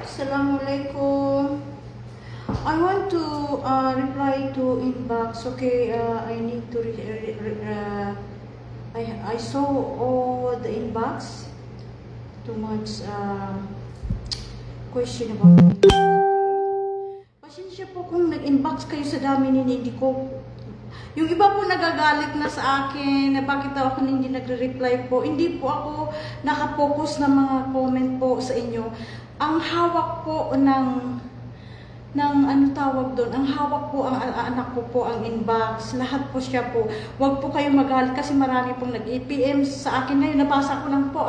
Assalamualaikum. I want to reply to inbox. Okay, I need to. I saw all the inbox. Too much question about it. Pasensya po kung nag-inbox kayo sa dami hindi ko. Yung iba po nagagalit na sa akin na bakit ako hindi nagre-reply po. Hindi po ako nakapokus na mga comment po sa inyo. Ang hawak po ng ano tawag doon, ang hawak po ang anak ko po ang inbox, lahat po siya po. Huwag po kayo magalit kasi marami pong nag-PM sa akin ngayon. Nabasa ko lang po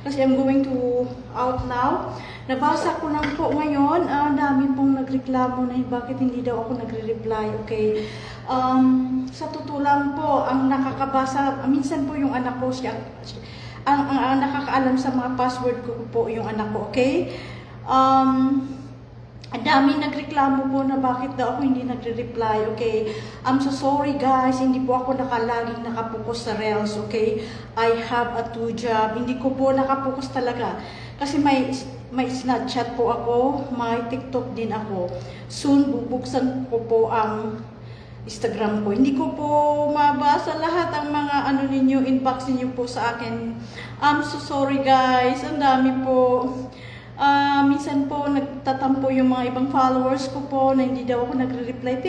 kasi I'm going to out now. Nabasa ko lang po ngayon, dami pong nagreklamo na bakit hindi daw ako nagre-reply. Okay. Sa totoo lang po, ang nakakabasa, minsan po yung anak ko siya, ang nakakaalam sa mga password ko po yung anak ko, okay? Ang dami nagreklamo po na bakit daw ako hindi nagre-reply, okay? I'm so sorry guys, hindi po ako laging nakapokus sa Reels, okay? I have a 2 job, hindi ko po nakapokus talaga. Kasi may Snapchat po ako, may TikTok din ako. Soon, bubuksan ko po ang Instagram ko. Hindi ko po mabasa lahat ang mga ninyo, inbox ninyo po sa akin. I'm so sorry guys, ang dami po. Minsan po nagtatampo yung mga ibang followers ko po na hindi daw ako nagre-reply.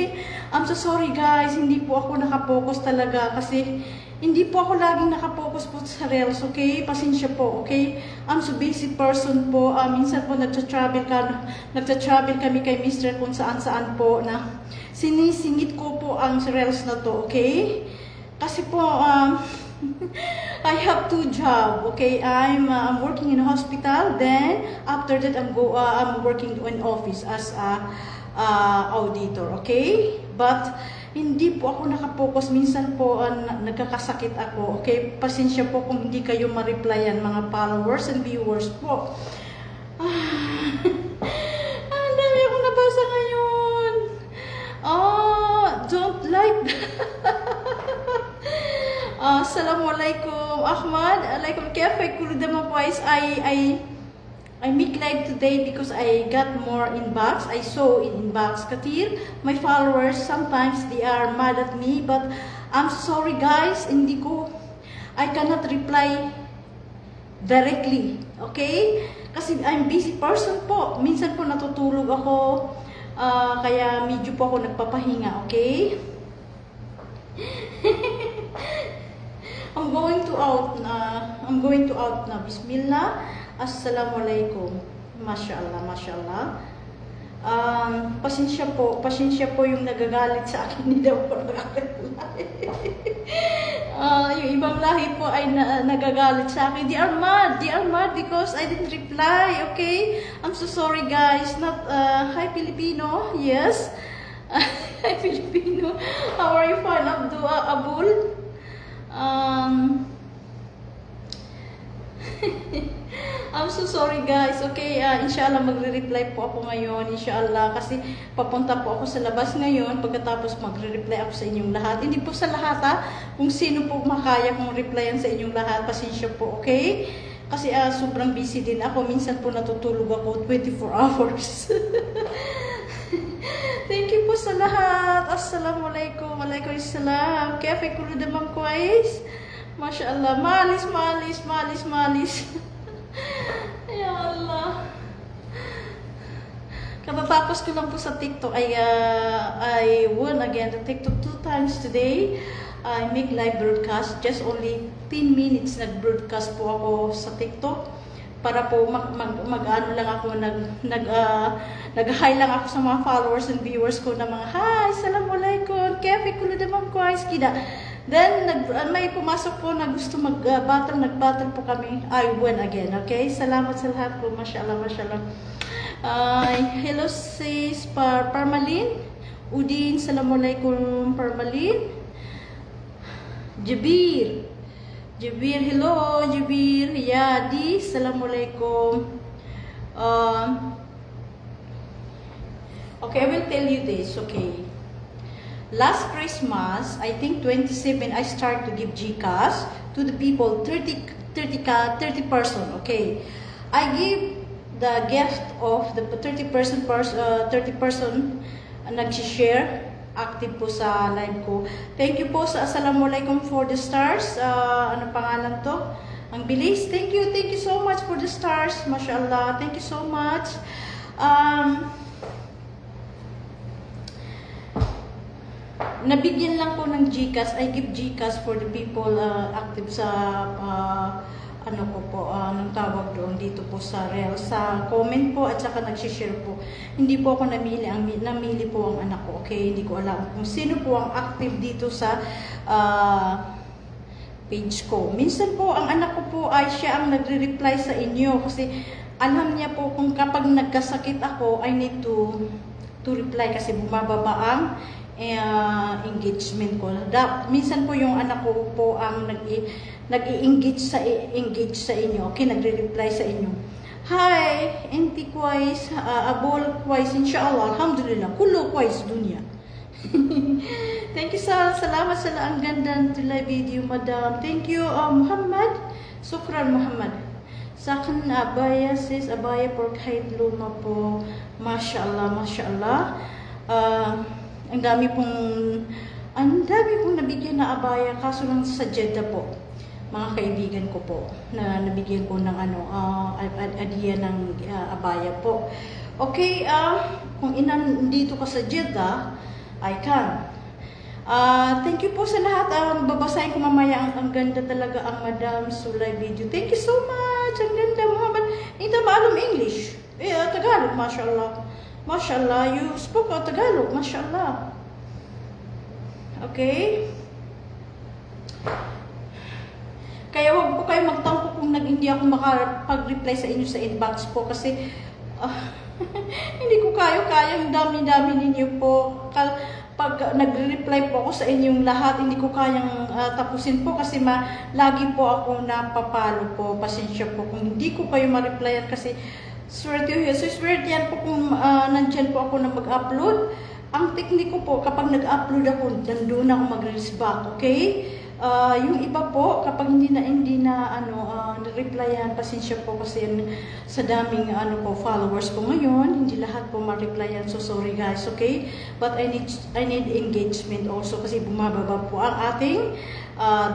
I'm so sorry guys, hindi po ako nakapokus talaga kasi hindi po ako laging nakapokus po sa Reels, okay? Pasensya po, okay? I'm so busy person po. Minsan po nagta-travel kami kay Mr. kung saan-saan po na sinisingit ko po ang Reels na to, okay? Kasi po, I have 2 jobs, okay? I'm working in a hospital, then after that I'm working in office as a auditor, okay? But hindi po ako nakapokus. Minsan po nagkakasakit ako, okay? Pasensya po kung hindi kayo ma-replyan mga followers and viewers po. Ang dami akong nabasa ngayon. Don't like Assalamualaikum Ahmad. Alaikum kafay kuludama boys. I make live today because I got more inbox. I saw in inbox Katir. My followers sometimes they are mad at me, but I'm sorry guys. I cannot reply directly. Okay? Kasi I'm busy person po. Minsan po natutulog ako. Kaya medyo po ako nagpapahinga. Okay? I'm going to out na. Bismillah. Assalamualaikum. Mashallah, mashallah. Pasensya po yung nagagalit sa akin ni daw po yung ibang lahi po ay nagagalit sa akin. They are mad because I didn't reply, okay? I'm so sorry guys. Not hi Filipino. Yes. Hi Filipino. How are you fine? Abul? I'm so sorry guys, okay? Inshallah magre-reply po ako ngayon, inshallah, kasi papunta po ako sa labas ngayon. Pagkatapos magre-reply ako sa inyong lahat. Hindi po sa lahat kung sino po makaya kong replyan sa inyong lahat, pasensya po, okay? Kasi sobrang busy din ako, minsan po natutulog ako 24 hours. Thank you po sa lahat. Assalamualaikum. Waalaikumsalam. Kafe kulo damang kwais. Mashallah. Malis. Ya Allah. Katatapos ko lang po sa TikTok. I won again the TikTok 2 times today. I make live broadcast. Just only 10 minutes nag-broadcast po ako sa TikTok. Para po mag-ano lang ako, nag-hi lang ako sa mga followers and viewers ko na mga, hi, assalamualaikum, kafe kulo damang kwais, kida. Then, may pumasok po na gusto mag-battle, nag-battle po kami. I win again, okay? Salamat sa lahat po, mashallah, mashallah. Hello sis, Parmalin. Udin, Assalamualaikum. Parmalin. Jabir. Jabir, hello, Jabir. Yadi, Assalamualaikum. Okay, I will tell you this, okay. Last Christmas, I think 27, I start to give GCash to the people, 30 person, okay. I give the gift of the 30 person nag-share, active po sa live ko. Thank you po sa Assalamualaikum for the stars. Ano pangalan to? Ang bilis. Thank you so much for the stars. Mashallah. Thank you so much. Nabigyan lang po ng GCash. I give GCash for the people active sa ano ko po, ng tawag doon dito po sa reel, sa comment po at saka nag-share po. Hindi po ako namili, namili po ang anak ko, okay? Hindi ko alam kung sino po ang active dito sa page ko. Minsan po, ang anak ko po ay siya ang nagre-reply sa inyo kasi alam niya po kung kapag nagkasakit ako, I need to reply kasi bumababa ang engagement ko. Minsan po yung anak ko po ang nag-i-engage sa inyo. Okay, nagre-reply sa inyo. Hi, enti kwais, abol kwais, inshallah, alhamdulillah, kullu kwais dunya. Thank you salamat sa ang ganda ng video, madam. Thank you, Muhammad. Sukran, Muhammad. Sa akin na abaya, sis, abaya for kahit luma po. Mashallah, mashallah. Ang dami pong nabigyan na abaya, kaso lang sa Jeddah po, mga kaibigan ko po, na nabigyan ko ng adiya ng abaya po. Okay, kung dito ka sa Jeddah, I can. Thank you po sa lahat. Babasahin ko mamaya. Ang ganda talaga ang Madam Sulay video. Thank you so much. Ang ganda, Muhammad. Hindi na maalam English. Tagalog, mashallah. Mashallah, you spoke Tagalog, mashallah. Okay? Kaya huwag po kayo magtampo kung hindi ako makapag-reply sa inyo sa inbox po kasi hindi ko kaya-kaya, ang dami-dami ninyo po. Pag nagre-reply po ako sa inyong lahat, hindi ko kayang tapusin po kasi lagi po ako napapalo po. Pasensya po kung hindi ko kayo ma-replyan kasi swerte yan po kung nandyan po ako na mag-upload. Ang teknik ko po, kapag nag-upload ako, nandun ako mag-resback, okay? Yung iba po, kapag hindi na na-replyan, pasensya po kasi sa daming followers ko ngayon, hindi lahat po ma-replyan, so sorry guys, okay? But I need engagement also kasi bumababa po ang ating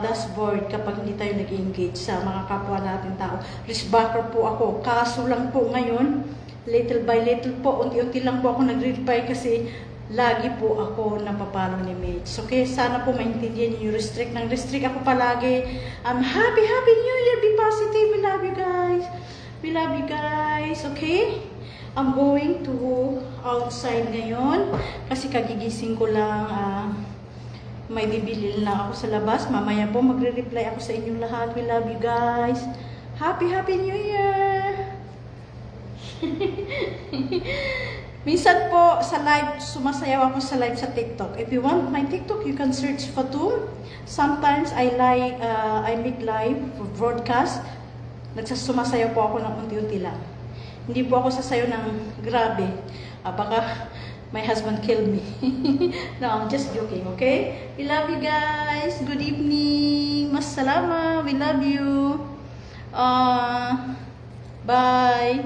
dashboard kapag hindi tayo nag-engage sa mga kapwa natin tao. Resbacker po ako, kaso lang po ngayon, little by little po, unti-unti lang po ako nag-reply kasi lagi po ako napapalo ni mates. Okay, sana po maintindihan niyo, restrict ako palagi. Happy New Year, be positive, we love you guys, okay? I'm going to outside ngayon kasi kagigising ko lang, may bibili lang ako sa labas. Mamaya po magre-reply ako sa inyong lahat. We love you guys. Happy New Year! Minsan po sa live, sumasayaw ako sa live sa TikTok. If you want my TikTok, you can search Fatum. Sometimes I make live for broadcast. Sumasayaw po ako ng unti-unti lang. Hindi po ako sasayaw ng grabe. Baka my husband killed me. No, I'm just joking, okay? We love you guys. Good evening. Massalama. We love you. Bye.